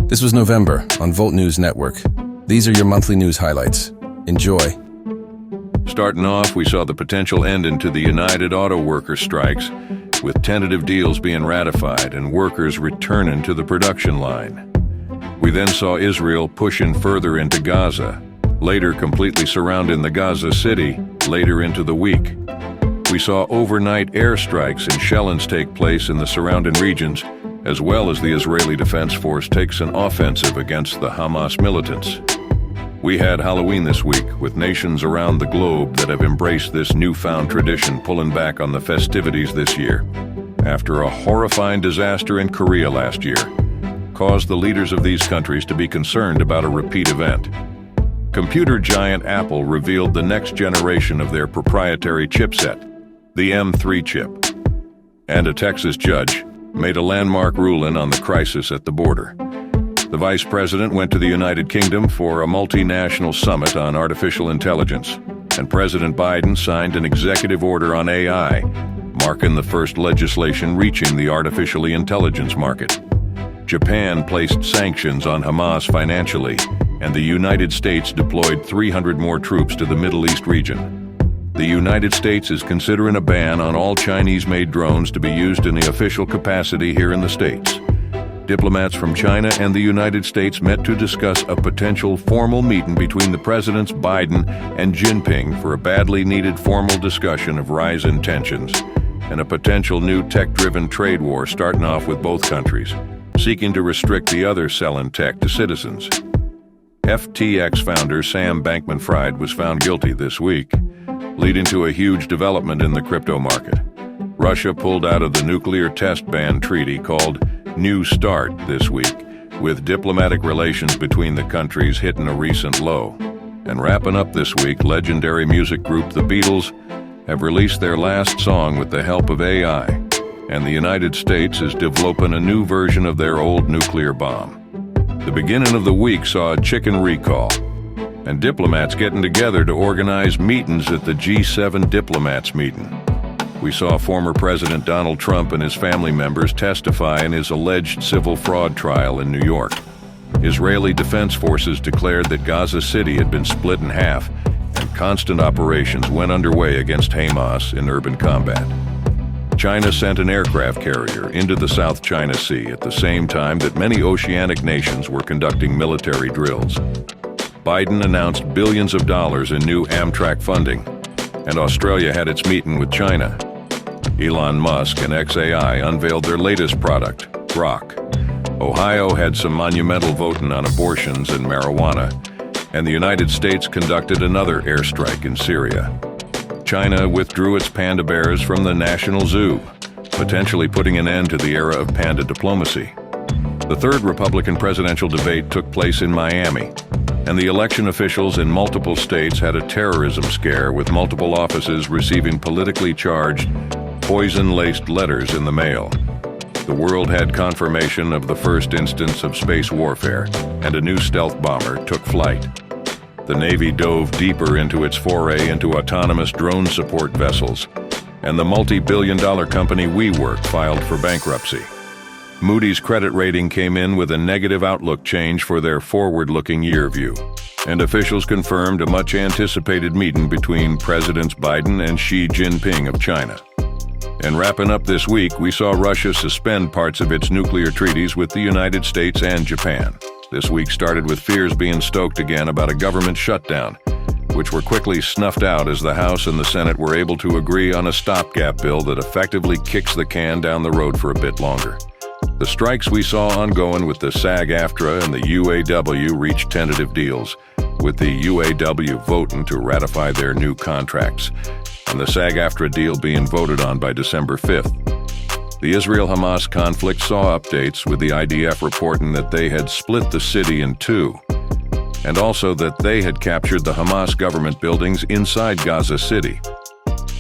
This was November on Volt News Network. These are your monthly news highlights. Enjoy. Starting off, we saw the potential end into the United Auto Workers strikes, with tentative deals being ratified and workers returning to the production line. We then saw Israel pushing further into Gaza, later completely surrounding the Gaza city later into the week. We saw overnight airstrikes and shellings take place in the surrounding regions, as well as the Israeli Defense Force takes an offensive against the Hamas militants. We had Halloween this week, with nations around the globe that have embraced this newfound tradition pulling back on the festivities this year, after a horrifying disaster in Korea last year caused the leaders of these countries to be concerned about a repeat event. Computer giant Apple revealed the next generation of their proprietary chipset, the M3 chip. And a Texas judge made a landmark ruling on the crisis at the border. The vice president went to the United Kingdom for a multinational summit on artificial intelligence, and President Biden signed an executive order on AI, marking the first legislation reaching the artificial intelligence market. Japan placed sanctions on Hamas financially, and the United States deployed 300 more troops to the Middle East region. The United States is considering a ban on all Chinese-made drones to be used in the official capacity here in the States. Diplomats from China and the United States met to discuss a potential formal meeting between the presidents Biden and Jinping for a badly needed formal discussion of rising tensions and a potential new tech-driven trade war starting off with both countries, seeking to restrict the other selling tech to citizens. FTX founder Sam Bankman-Fried was found guilty this week, leading to a huge development in the crypto market. Russia pulled out of the nuclear test ban treaty called New START this week, with diplomatic relations between the countries hitting a recent low. And wrapping up this week, legendary music group The Beatles have released their last song with the help of AI, and the United States is developing a new version of their old nuclear bomb. The beginning of the week saw a chicken recall, and diplomats getting together to organize meetings at the G7 diplomats meeting. We saw former President Donald Trump and his family members testify in his alleged civil fraud trial in New York. Israeli Defense Forces declared that Gaza City had been split in half, and constant operations went underway against Hamas in urban combat. China sent an aircraft carrier into the South China Sea at the same time that many oceanic nations were conducting military drills. Biden announced billions of dollars in new Amtrak funding, and Australia had its meeting with China. Elon Musk and xAI unveiled their latest product, Grok. Ohio had some monumental voting on abortions and marijuana, and the United States conducted another airstrike in Syria. China withdrew its panda bears from the National Zoo, potentially putting an end to the era of panda diplomacy. The third Republican presidential debate took place in Miami, and the election officials in multiple states had a terrorism scare, with multiple offices receiving politically charged, poison-laced letters in the mail. The world had confirmation of the first instance of space warfare, and a new stealth bomber took flight. The Navy dove deeper into its foray into autonomous drone support vessels, and the multi-billion-dollar company WeWork filed for bankruptcy. Moody's credit rating came in with a negative outlook change for their forward-looking year view, and officials confirmed a much-anticipated meeting between Presidents Biden and Xi Jinping of China. And wrapping up this week, we saw Russia suspend parts of its nuclear treaties with the United States and Japan. This week started with fears being stoked again about a government shutdown, which were quickly snuffed out as the House and the Senate were able to agree on a stopgap bill that effectively kicks the can down the road for a bit longer. The strikes we saw ongoing with the SAG-AFTRA and the UAW reached tentative deals, with the UAW voting to ratify their new contracts, and the SAG-AFTRA deal being voted on by December 5th. The Israel-Hamas conflict saw updates, with the IDF reporting that they had split the city in two, and also that they had captured the Hamas government buildings inside Gaza City.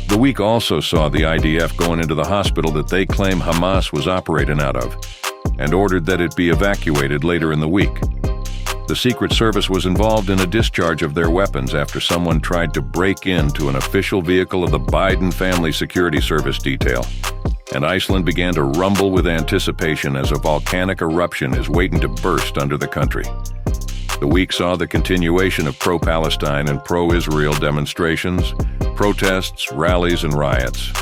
The week also saw the IDF going into the hospital that they claim Hamas was operating out of, and ordered that it be evacuated later in the week. The Secret Service was involved in a discharge of their weapons after someone tried to break into an official vehicle of the Biden Family Security Service detail and Iceland began to rumble with anticipation as a volcanic eruption is waiting to burst under the country. The week saw the continuation of pro-Palestine and pro-Israel demonstrations, protests, rallies, and riots.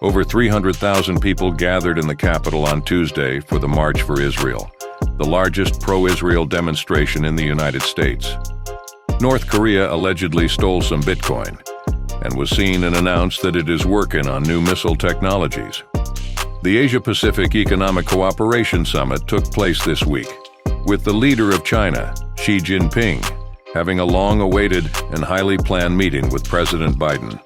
Over 300,000 people gathered in the capital on Tuesday for the March for Israel, the largest pro-Israel demonstration in the United States. North Korea allegedly stole some Bitcoin and was seen and announced that it is working on new missile technologies. The Asia-Pacific Economic Cooperation Summit took place this week, with the leader of China, Xi Jinping, having a long-awaited and highly planned meeting with President Biden.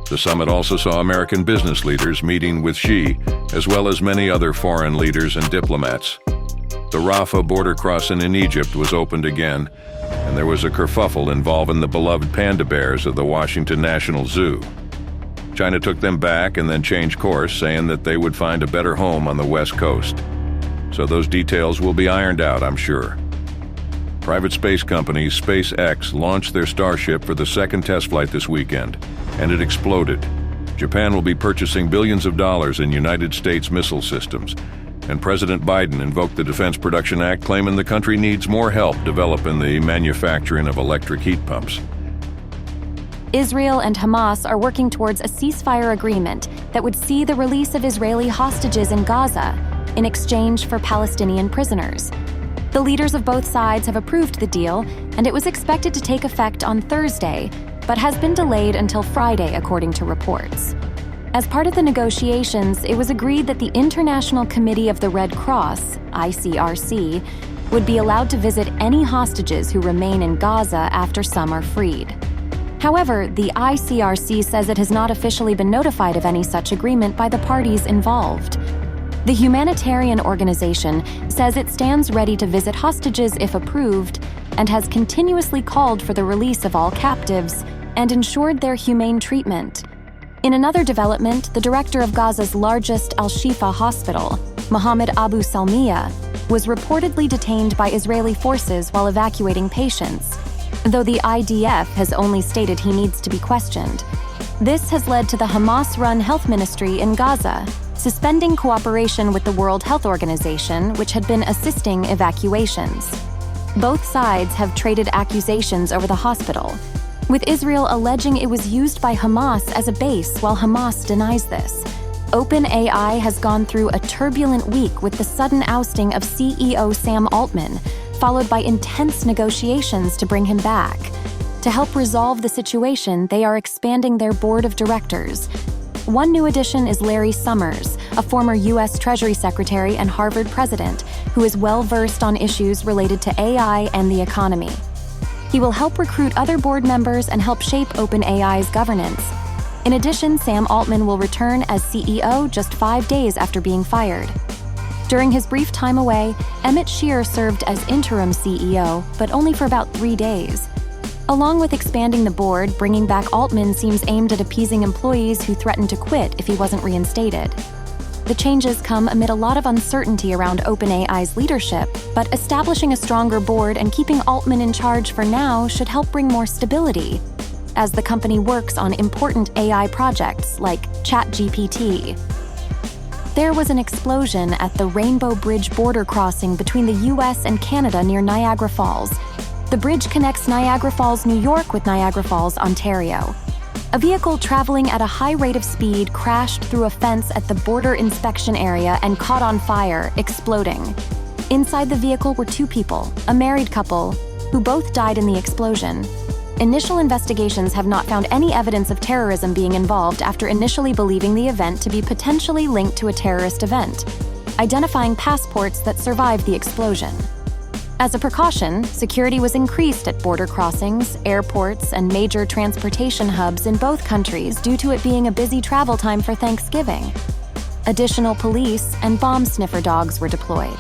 The summit also saw American business leaders meeting with Xi, as well as many other foreign leaders and diplomats. The Rafah border crossing in Egypt was opened again, and there was a kerfuffle involving the beloved panda bears of the Washington National Zoo. China took them back and then changed course, saying that they would find a better home on the West Coast. So those details will be ironed out, I'm sure. Private space company SpaceX launched their Starship for the second test flight this weekend, and it exploded. Japan will be purchasing billions of dollars in United States missile systems, and President Biden invoked the Defense Production Act, claiming the country needs more help developing the manufacturing of electric heat pumps. Israel and Hamas are working towards a ceasefire agreement that would see the release of Israeli hostages in Gaza in exchange for Palestinian prisoners. The leaders of both sides have approved the deal, and it was expected to take effect on Thursday, but has been delayed until Friday, according to reports. As part of the negotiations, it was agreed that the International Committee of the Red Cross, ICRC, would be allowed to visit any hostages who remain in Gaza after some are freed. However, the ICRC says it has not officially been notified of any such agreement by the parties involved. The humanitarian organization says it stands ready to visit hostages if approved and has continuously called for the release of all captives and ensured their humane treatment. In another development, the director of Gaza's largest Al-Shifa hospital, Mohammed Abu Salmiya, was reportedly detained by Israeli forces while evacuating patients, though the IDF has only stated he needs to be questioned. This has led to the Hamas-run health ministry in Gaza suspending cooperation with the World Health Organization, which had been assisting evacuations. Both sides have traded accusations over the hospital, with Israel alleging it was used by Hamas as a base while Hamas denies this. OpenAI has gone through a turbulent week with the sudden ousting of CEO Sam Altman, followed by intense negotiations to bring him back. To help resolve the situation, they are expanding their board of directors. One new addition is Larry Summers, a former U.S. Treasury Secretary and Harvard president, who is well-versed on issues related to AI and the economy. He will help recruit other board members and help shape OpenAI's governance. In addition, Sam Altman will return as CEO just 5 days after being fired. During his brief time away, Emmett Shear served as interim CEO, but only for about 3 days. Along with expanding the board, bringing back Altman seems aimed at appeasing employees who threatened to quit if he wasn't reinstated. The changes come amid a lot of uncertainty around OpenAI's leadership, but establishing a stronger board and keeping Altman in charge for now should help bring more stability, as the company works on important AI projects like ChatGPT. There was an explosion at the Rainbow Bridge border crossing between the U.S. and Canada near Niagara Falls. The bridge connects Niagara Falls, New York with Niagara Falls, Ontario. A vehicle traveling at a high rate of speed crashed through a fence at the border inspection area and caught on fire, exploding. Inside the vehicle were 2 people, a married couple, who both died in the explosion. Initial investigations have not found any evidence of terrorism being involved after initially believing the event to be potentially linked to a terrorist event, identifying passports that survived the explosion. As a precaution, security was increased at border crossings, airports, and major transportation hubs in both countries due to it being a busy travel time for Thanksgiving. Additional police and bomb sniffer dogs were deployed.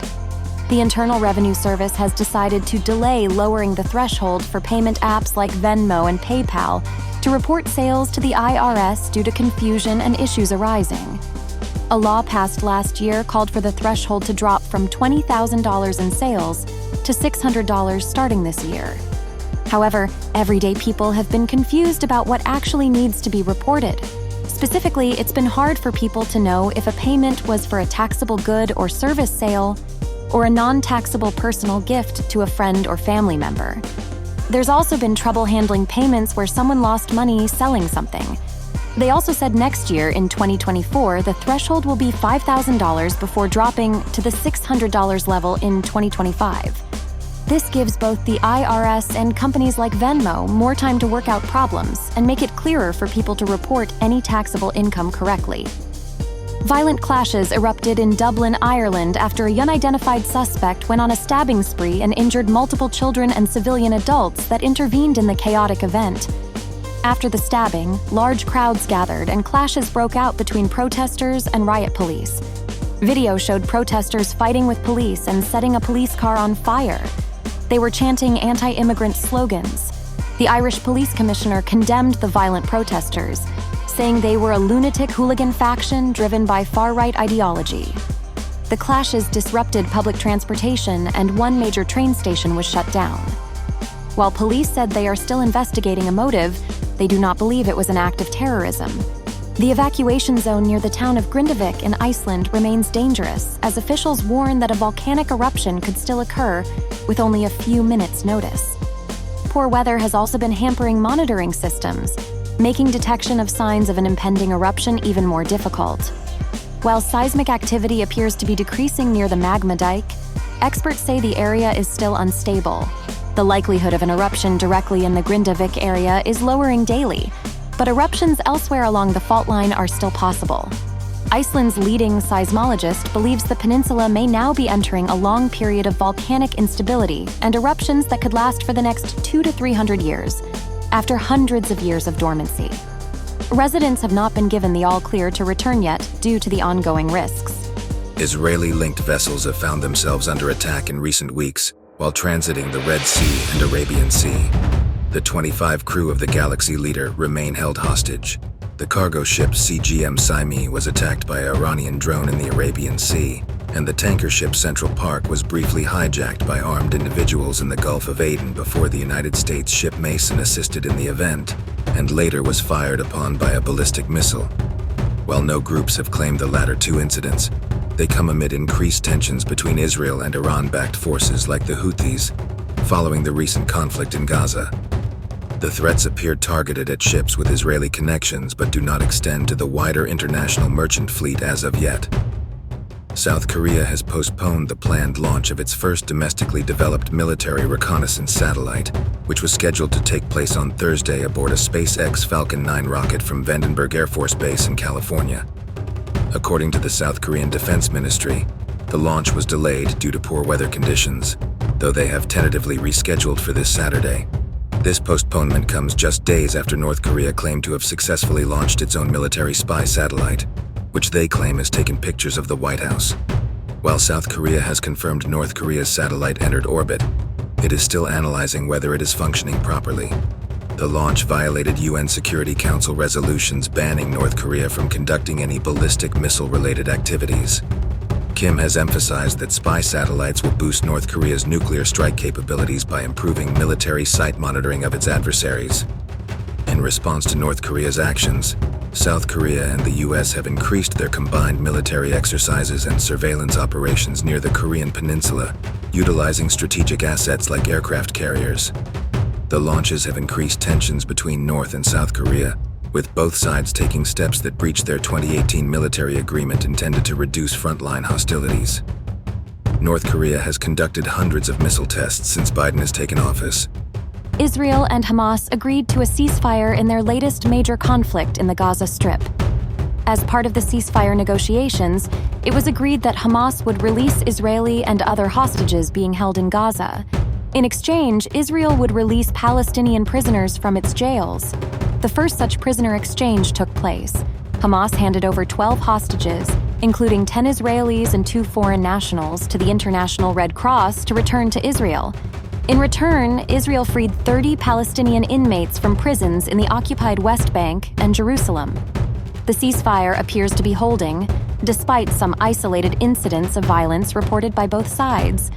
The Internal Revenue Service has decided to delay lowering the threshold for payment apps like Venmo and PayPal to report sales to the IRS due to confusion and issues arising. A law passed last year called for the threshold to drop from $20,000 in sales to $600 starting this year. However, everyday people have been confused about what actually needs to be reported. Specifically, it's been hard for people to know if a payment was for a taxable good or service sale or a non-taxable personal gift to a friend or family member. There's also been trouble handling payments where someone lost money selling something. They also said next year, in 2024, the threshold will be $5,000 before dropping to the $600 level in 2025. This gives both the IRS and companies like Venmo more time to work out problems and make it clearer for people to report any taxable income correctly. Violent clashes erupted in Dublin, Ireland after a unidentified suspect went on a stabbing spree and injured multiple children and civilian adults that intervened in the chaotic event. After the stabbing, large crowds gathered and clashes broke out between protesters and riot police. Video showed protesters fighting with police and setting a police car on fire. They were chanting anti-immigrant slogans. The Irish Police Commissioner condemned the violent protesters, saying they were a lunatic hooligan faction driven by far-right ideology. The clashes disrupted public transportation and one major train station was shut down. While police said they are still investigating a motive, they do not believe it was an act of terrorism. The evacuation zone near the town of Grindavik in Iceland remains dangerous, as officials warn that a volcanic eruption could still occur with only a few minutes' notice. Poor weather has also been hampering monitoring systems, making detection of signs of an impending eruption even more difficult. While seismic activity appears to be decreasing near the magma dike, experts say the area is still unstable. The likelihood of an eruption directly in the Grindavik area is lowering daily, but eruptions elsewhere along the fault line are still possible. Iceland's leading seismologist believes the peninsula may now be entering a long period of volcanic instability and eruptions that could last for the next 200 to 300 years, after hundreds of years of dormancy. Residents have not been given the all-clear to return yet due to the ongoing risks. Israeli-linked vessels have found themselves under attack in recent weeks while transiting the Red Sea and Arabian Sea. The 25 crew of the Galaxy Leader remain held hostage. The cargo ship CGM Saimi was attacked by an Iranian drone in the Arabian Sea, and the tanker ship Central Park was briefly hijacked by armed individuals in the Gulf of Aden before the United States ship Mason assisted in the event, and later was fired upon by a ballistic missile. While no groups have claimed the latter two incidents, they come amid increased tensions between Israel and Iran-backed forces like the Houthis, following the recent conflict in Gaza. The threats appear targeted at ships with Israeli connections but do not extend to the wider international merchant fleet as of yet. South Korea has postponed the planned launch of its first domestically developed military reconnaissance satellite, which was scheduled to take place on Thursday aboard a SpaceX Falcon 9 rocket from Vandenberg Air Force Base in California. According to the South Korean Defense Ministry, the launch was delayed due to poor weather conditions, though they have tentatively rescheduled for this Saturday. This postponement comes just days after North Korea claimed to have successfully launched its own military spy satellite, which they claim has taken pictures of the White House. While South Korea has confirmed North Korea's satellite entered orbit, it is still analyzing whether it is functioning properly. The launch violated UN Security Council resolutions banning North Korea from conducting any ballistic missile-related activities. Kim has emphasized that spy satellites will boost North Korea's nuclear strike capabilities by improving military site monitoring of its adversaries. In response to North Korea's actions, South Korea and the US have increased their combined military exercises and surveillance operations near the Korean peninsula, utilizing strategic assets like aircraft carriers. The launches have increased tensions between North and South Korea, with both sides taking steps that breach their 2018 military agreement intended to reduce frontline hostilities. North Korea has conducted hundreds of missile tests since Biden has taken office. Israel and Hamas agreed to a ceasefire in their latest major conflict in the Gaza Strip. As part of the ceasefire negotiations, it was agreed that Hamas would release Israeli and other hostages being held in Gaza. In exchange, Israel would release Palestinian prisoners from its jails. The first such prisoner exchange took place. Hamas handed over 12 hostages, including 10 Israelis and 2 foreign nationals, to the International Red Cross to return to Israel. In return, Israel freed 30 Palestinian inmates from prisons in the occupied West Bank and Jerusalem. The ceasefire appears to be holding, despite some isolated incidents of violence reported by both sides.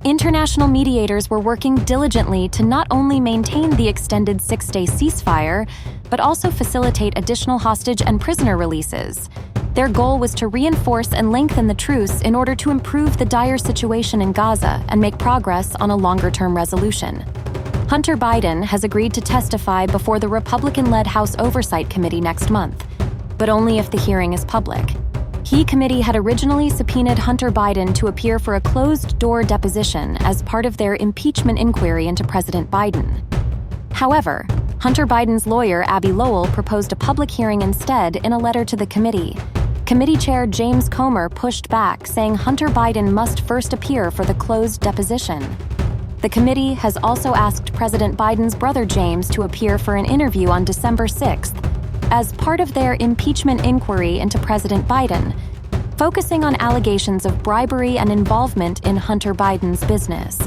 International mediators were working diligently to not only maintain the extended 6-day ceasefire, but also facilitate additional hostage and prisoner releases. Their goal was to reinforce and lengthen the truce in order to improve the dire situation in Gaza and make progress on a longer-term resolution. Hunter Biden has agreed to testify before the Republican-led House Oversight Committee next month, but only if the hearing is public. The committee had originally subpoenaed Hunter Biden to appear for a closed-door deposition as part of their impeachment inquiry into President Biden. However, Hunter Biden's lawyer, Abbe Lowell, proposed a public hearing instead in a letter to the committee. Committee Chair James Comer pushed back, saying Hunter Biden must first appear for the closed deposition. The committee has also asked President Biden's brother James to appear for an interview on December 6th, as part of their impeachment inquiry into President Biden, focusing on allegations of bribery and involvement in Hunter Biden's business.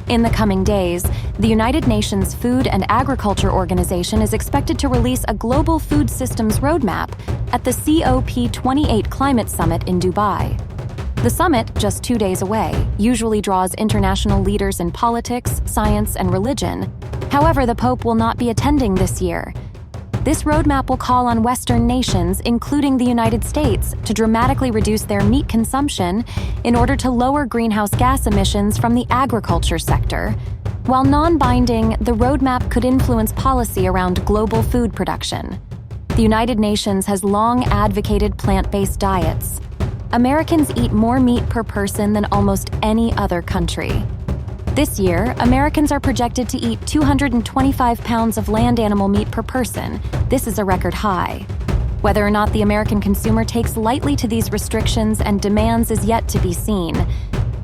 In the coming days, the United Nations Food and Agriculture Organization is expected to release a global food systems roadmap at the COP28 Climate Summit in Dubai. The summit, just 2 days away, usually draws international leaders in politics, science, and religion. However, the Pope will not be attending this year. This roadmap will call on Western nations, including the United States, to dramatically reduce their meat consumption in order to lower greenhouse gas emissions from the agriculture sector. While non-binding, the roadmap could influence policy around global food production. The United Nations has long advocated plant-based diets. Americans eat more meat per person than almost any other country. This year, Americans are projected to eat 225 pounds of land animal meat per person. This is a record high. Whether or not the American consumer takes lightly to these restrictions and demands is yet to be seen.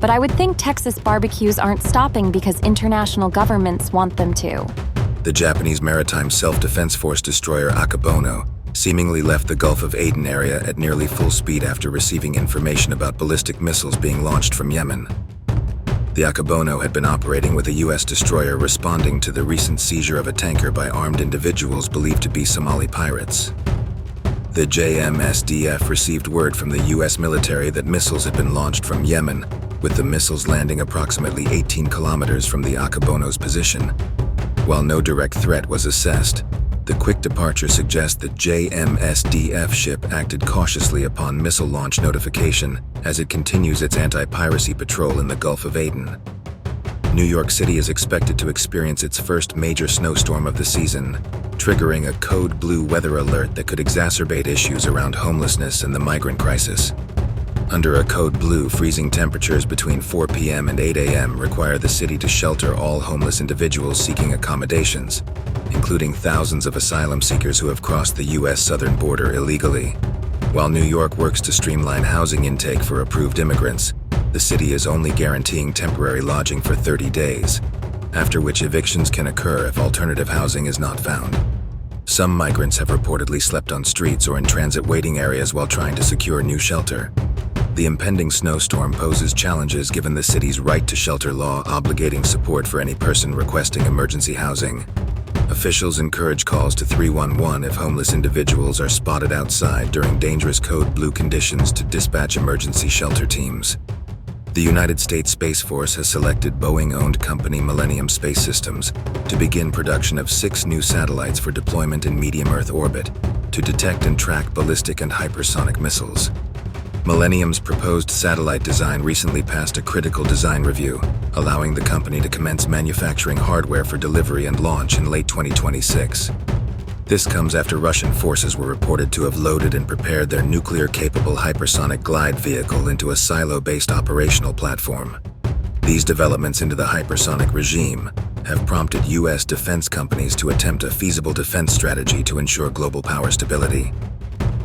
But I would think Texas barbecues aren't stopping because international governments want them to. The Japanese maritime self-defense force destroyer Akabono seemingly left the Gulf of Aden area at nearly full speed after receiving information about ballistic missiles being launched from Yemen. The Akabono had been operating with a U.S. destroyer responding to the recent seizure of a tanker by armed individuals believed to be Somali pirates. The JMSDF received word from the U.S. military that missiles had been launched from Yemen, with the missiles landing approximately 18 kilometers from the Akabono's position. While no direct threat was assessed, the quick departure suggests that JMSDF ship acted cautiously upon missile launch notification as it continues its anti-piracy patrol in the Gulf of Aden. New York City is expected to experience its first major snowstorm of the season, triggering a code blue weather alert that could exacerbate issues around homelessness and the migrant crisis. Under a code blue, freezing temperatures between 4 p.m. and 8 a.m. require the city to shelter all homeless individuals seeking accommodations, including thousands of asylum seekers who have crossed the U.S. southern border illegally. While New York works to streamline housing intake for approved immigrants, the city is only guaranteeing temporary lodging for 30 days, after which evictions can occur if alternative housing is not found. Some migrants have reportedly slept on streets or in transit waiting areas while trying to secure new shelter. The impending snowstorm poses challenges given the city's right to shelter law obligating support for any person requesting emergency housing. Officials encourage calls to 311 if homeless individuals are spotted outside during dangerous code blue conditions to dispatch emergency shelter teams. The United States Space Force has selected Boeing-owned company Millennium Space Systems to begin production of 6 new satellites for deployment in medium Earth orbit to detect and track ballistic and hypersonic missiles. Millennium's proposed satellite design recently passed a critical design review, allowing the company to commence manufacturing hardware for delivery and launch in late 2026. This comes after Russian forces were reported to have loaded and prepared their nuclear-capable hypersonic glide vehicle into a silo-based operational platform. These developments into the hypersonic regime have prompted U.S. defense companies to attempt a feasible defense strategy to ensure global power stability.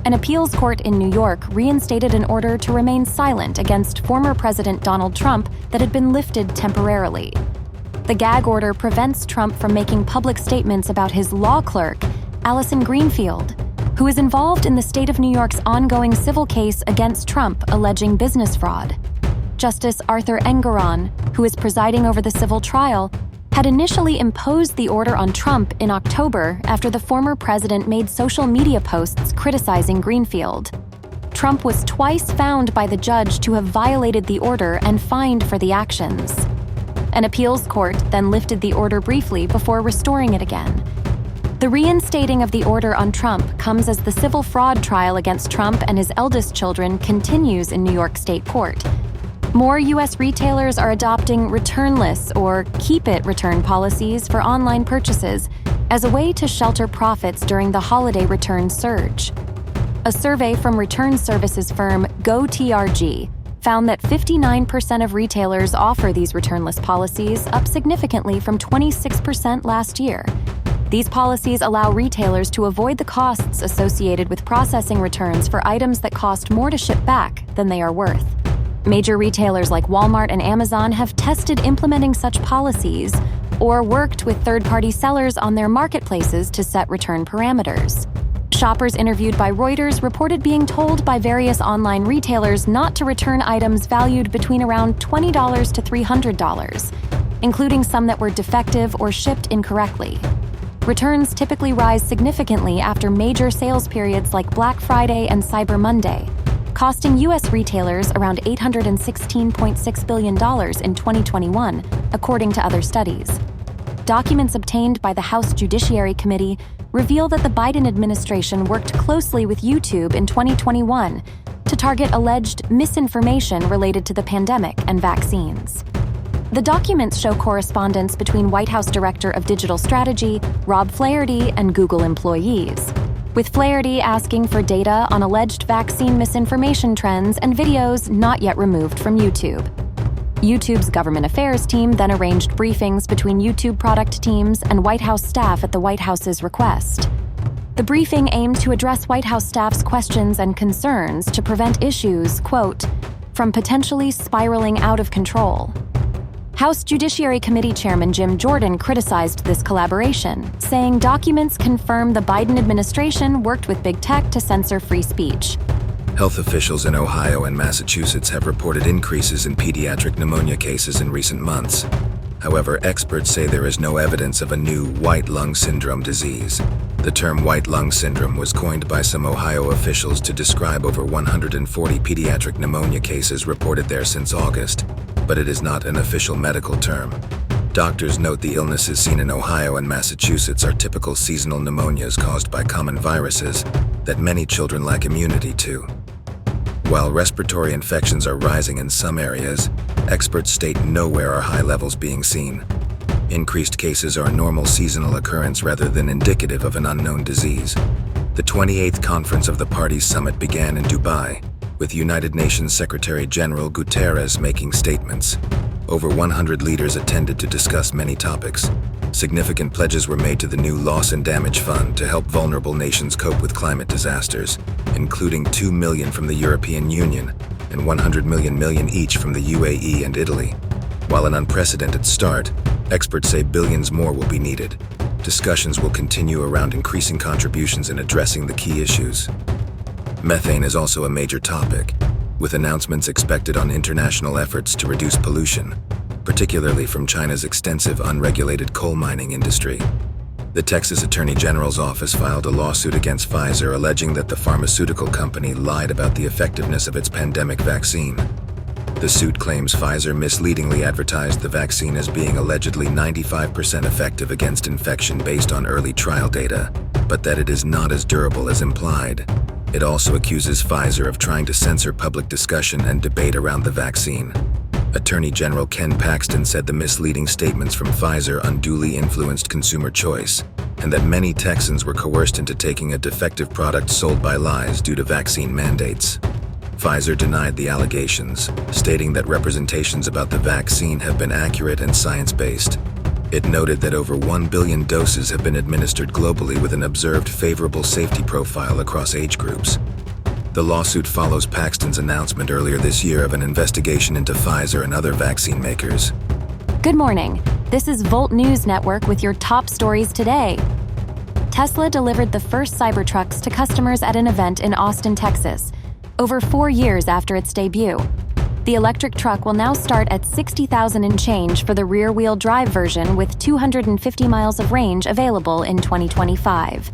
An appeals court in New York reinstated an order to remain silent against former President Donald Trump that had been lifted temporarily. The gag order prevents Trump from making public statements about his law clerk, Allison Greenfield, who is involved in the state of New York's ongoing civil case against Trump alleging business fraud. Justice Arthur Engoron, who is presiding over the civil trial, had initially imposed the order on Trump in October after the former president made social media posts criticizing Greenfield. Trump was twice found by the judge to have violated the order and fined for the actions. An appeals court then lifted the order briefly before restoring it again. The reinstating of the order on Trump comes as the civil fraud trial against Trump and his eldest children continues in New York State Court. More U.S. retailers are adopting returnless or keep-it return policies for online purchases as a way to shelter profits during the holiday return surge. A survey from return services firm GoTRG found that 59% of retailers offer these returnless policies, up significantly from 26% last year. These policies allow retailers to avoid the costs associated with processing returns for items that cost more to ship back than they are worth. Major retailers like Walmart and Amazon have tested implementing such policies or worked with third-party sellers on their marketplaces to set return parameters. Shoppers interviewed by Reuters reported being told by various online retailers not to return items valued between around $20 to $300, including some that were defective or shipped incorrectly. Returns typically rise significantly after major sales periods like Black Friday and Cyber Monday, costing U.S. retailers around $816.6 billion in 2021, according to other studies. Documents obtained by the House Judiciary Committee reveal that the Biden administration worked closely with YouTube in 2021 to target alleged misinformation related to the pandemic and vaccines. The documents show correspondence between White House Director of Digital Strategy, Rob Flaherty, and Google employees, with Flaherty asking for data on alleged vaccine misinformation trends and videos not yet removed from YouTube. YouTube's government affairs team then arranged briefings between YouTube product teams and White House staff at the White House's request. The briefing aimed to address White House staff's questions and concerns to prevent issues, quote, from potentially spiraling out of control. House Judiciary Committee Chairman Jim Jordan criticized this collaboration, saying documents confirm the Biden administration worked with big tech to censor free speech. Health officials in Ohio and Massachusetts have reported increases in pediatric pneumonia cases in recent months. However, experts say there is no evidence of a new white lung syndrome disease. The term white lung syndrome was coined by some Ohio officials to describe over 140 pediatric pneumonia cases reported there since August, but it is not an official medical term. Doctors note the illnesses seen in Ohio and Massachusetts are typical seasonal pneumonias caused by common viruses that many children lack immunity to. While respiratory infections are rising in some areas, experts state nowhere are high levels being seen. Increased cases are a normal seasonal occurrence rather than indicative of an unknown disease. The 28th conference of the party's summit began in Dubai, with United Nations Secretary General Guterres making statements. Over 100 leaders attended to discuss many topics. Significant pledges were made to the new Loss and Damage Fund to help vulnerable nations cope with climate disasters, including $2 million from the European Union and $100 million each from the UAE and Italy. While an unprecedented start, experts say billions more will be needed. Discussions will continue around increasing contributions in addressing the key issues. Methane is also a major topic, with announcements expected on international efforts to reduce pollution, particularly from China's extensive unregulated coal mining industry. The Texas Attorney General's office filed a lawsuit against Pfizer alleging that the pharmaceutical company lied about the effectiveness of its pandemic vaccine. The suit claims Pfizer misleadingly advertised the vaccine as being allegedly 95% effective against infection based on early trial data, but that it is not as durable as implied. It also accuses Pfizer of trying to censor public discussion and debate around the vaccine. Attorney General Ken Paxton said the misleading statements from Pfizer unduly influenced consumer choice, and that many Texans were coerced into taking a defective product sold by lies due to vaccine mandates. Pfizer denied the allegations, stating that representations about the vaccine have been accurate and science-based. It noted that over 1 billion doses have been administered globally with an observed favorable safety profile across age groups. The lawsuit follows Paxton's announcement earlier this year of an investigation into Pfizer and other vaccine makers. Good morning. This is Volt News Network with your top stories today. Tesla delivered the first Cybertrucks to customers at an event in Austin, Texas, over 4 years after its debut. The electric truck will now start at $60,000 and change for the rear-wheel drive version, with 250 miles of range available in 2025.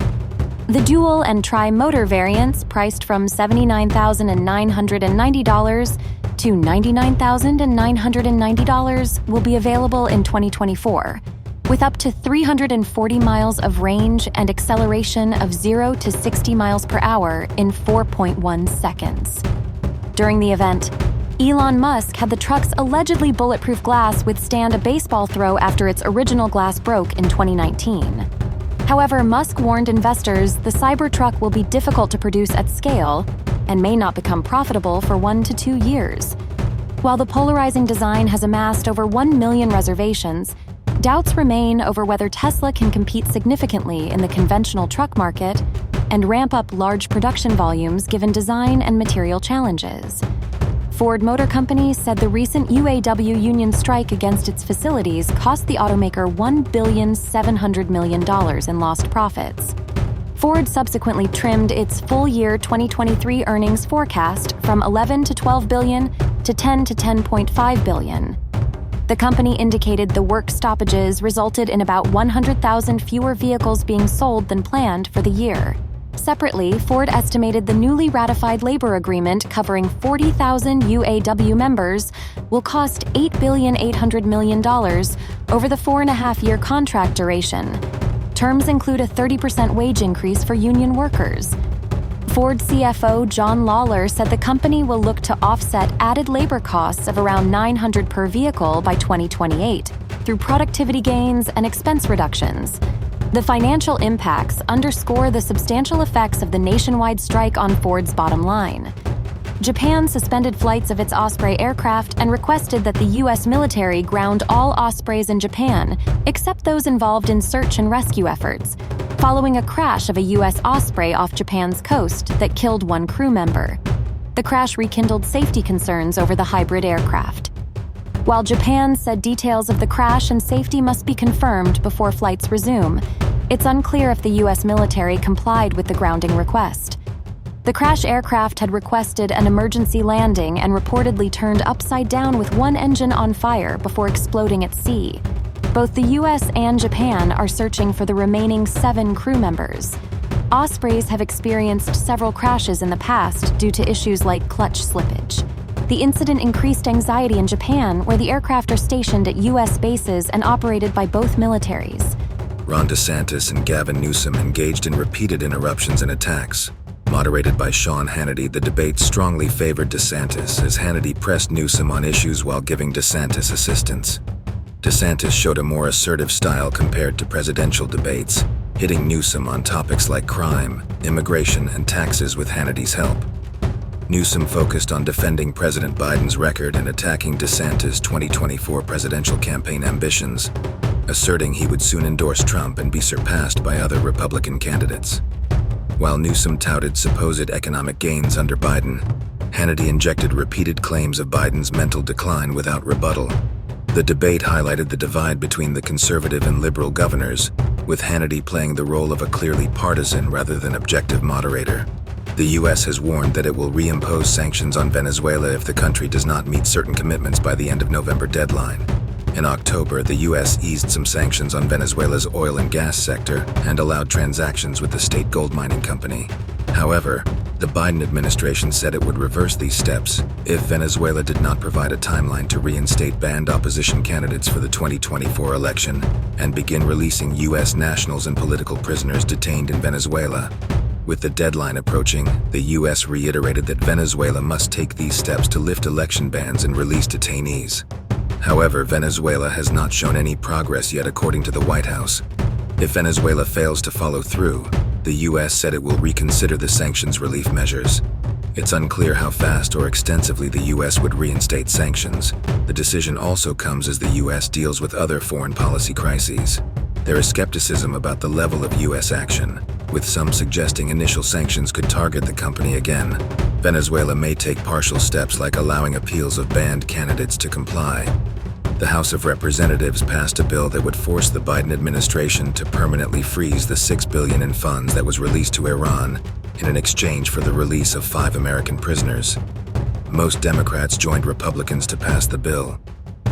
The dual and tri-motor variants, priced from $79,990 to $99,990 will be available in 2024, with up to 340 miles of range and acceleration of 0 to 60 miles per hour in 4.1 seconds. During the event, Elon Musk had the truck's allegedly bulletproof glass withstand a baseball throw after its original glass broke in 2019. However, Musk warned investors the Cybertruck will be difficult to produce at scale and may not become profitable for 1 to 2 years. While the polarizing design has amassed over 1 million reservations, doubts remain over whether Tesla can compete significantly in the conventional truck market and ramp up large production volumes given design and material challenges. Ford Motor Company said the recent UAW union strike against its facilities cost the automaker $1.7 billion in lost profits. Ford subsequently trimmed its full-year 2023 earnings forecast from $11 to $12 billion to $10 to $10.5 billion. The company indicated the work stoppages resulted in about 100,000 fewer vehicles being sold than planned for the year. Separately, Ford estimated the newly ratified labor agreement covering 40,000 UAW members will cost $8.8 billion over the 4.5-year contract duration. Terms include a 30% wage increase for union workers. Ford CFO John Lawler said the company will look to offset added labor costs of around $900 per vehicle by 2028 through productivity gains and expense reductions. The financial impacts underscore the substantial effects of the nationwide strike on Ford's bottom line. Japan suspended flights of its Osprey aircraft and requested that the U.S. military ground all Ospreys in Japan, except those involved in search and rescue efforts, following a crash of a U.S. Osprey off Japan's coast that killed 1 crew member. The crash rekindled safety concerns over the hybrid aircraft. While Japan said details of the crash and safety must be confirmed before flights resume, it's unclear if the U.S. military complied with the grounding request. The crash aircraft had requested an emergency landing and reportedly turned upside down with 1 engine on fire before exploding at sea. Both the U.S. and Japan are searching for the remaining 7 crew members. Ospreys have experienced several crashes in the past due to issues like clutch slippage. The incident increased anxiety in Japan, where the aircraft are stationed at U.S. bases and operated by both militaries. Ron DeSantis and Gavin Newsom engaged in repeated interruptions and attacks. Moderated by Sean Hannity, the debate strongly favored DeSantis as Hannity pressed Newsom on issues while giving DeSantis assistance. DeSantis showed a more assertive style compared to presidential debates, hitting Newsom on topics like crime, immigration, and taxes with Hannity's help. Newsom focused on defending President Biden's record and attacking DeSantis' 2024 presidential campaign ambitions, asserting he would soon endorse Trump and be surpassed by other Republican candidates. While Newsom touted supposed economic gains under Biden, Hannity injected repeated claims of Biden's mental decline without rebuttal. The debate highlighted the divide between the conservative and liberal governors, with Hannity playing the role of a clearly partisan rather than objective moderator. The U.S. has warned that it will reimpose sanctions on Venezuela if the country does not meet certain commitments by the end of November deadline. In October, the U.S. eased some sanctions on Venezuela's oil and gas sector and allowed transactions with the state gold mining company. However, the Biden administration said it would reverse these steps if Venezuela did not provide a timeline to reinstate banned opposition candidates for the 2024 election and begin releasing U.S. nationals and political prisoners detained in Venezuela. With the deadline approaching, the U.S. reiterated that Venezuela must take these steps to lift election bans and release detainees. However, Venezuela has not shown any progress yet, according to the White House. If Venezuela fails to follow through, the U.S. said it will reconsider the sanctions relief measures. It's unclear how fast or extensively the U.S. would reinstate sanctions. The decision also comes as the U.S. deals with other foreign policy crises. There is skepticism about the level of U.S. action, with some suggesting initial sanctions could target the company again. Venezuela may take partial steps like allowing appeals of banned candidates to comply. The House of Representatives passed a bill that would force the Biden administration to permanently freeze the $6 billion in funds that was released to Iran in an exchange for the release of 5 American prisoners. Most Democrats joined Republicans to pass the bill.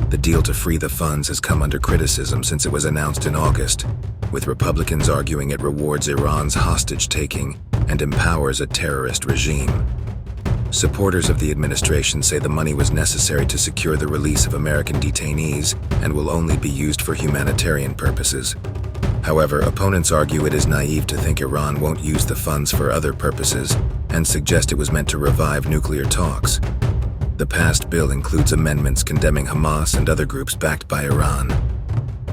The deal to free the funds has come under criticism since it was announced in August, with Republicans arguing it rewards Iran's hostage-taking and empowers a terrorist regime. Supporters of the administration say the money was necessary to secure the release of American detainees and will only be used for humanitarian purposes. However, opponents argue it is naive to think Iran won't use the funds for other purposes and suggest it was meant to revive nuclear talks. The passed bill includes amendments condemning Hamas and other groups backed by Iran.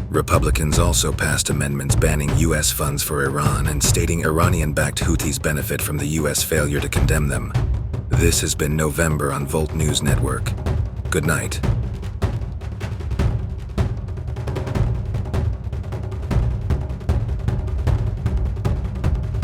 Republicans also passed amendments banning U.S. funds for Iran and stating Iranian-backed Houthis benefit from the U.S. failure to condemn them. This has been November on Volt News Network. Good night.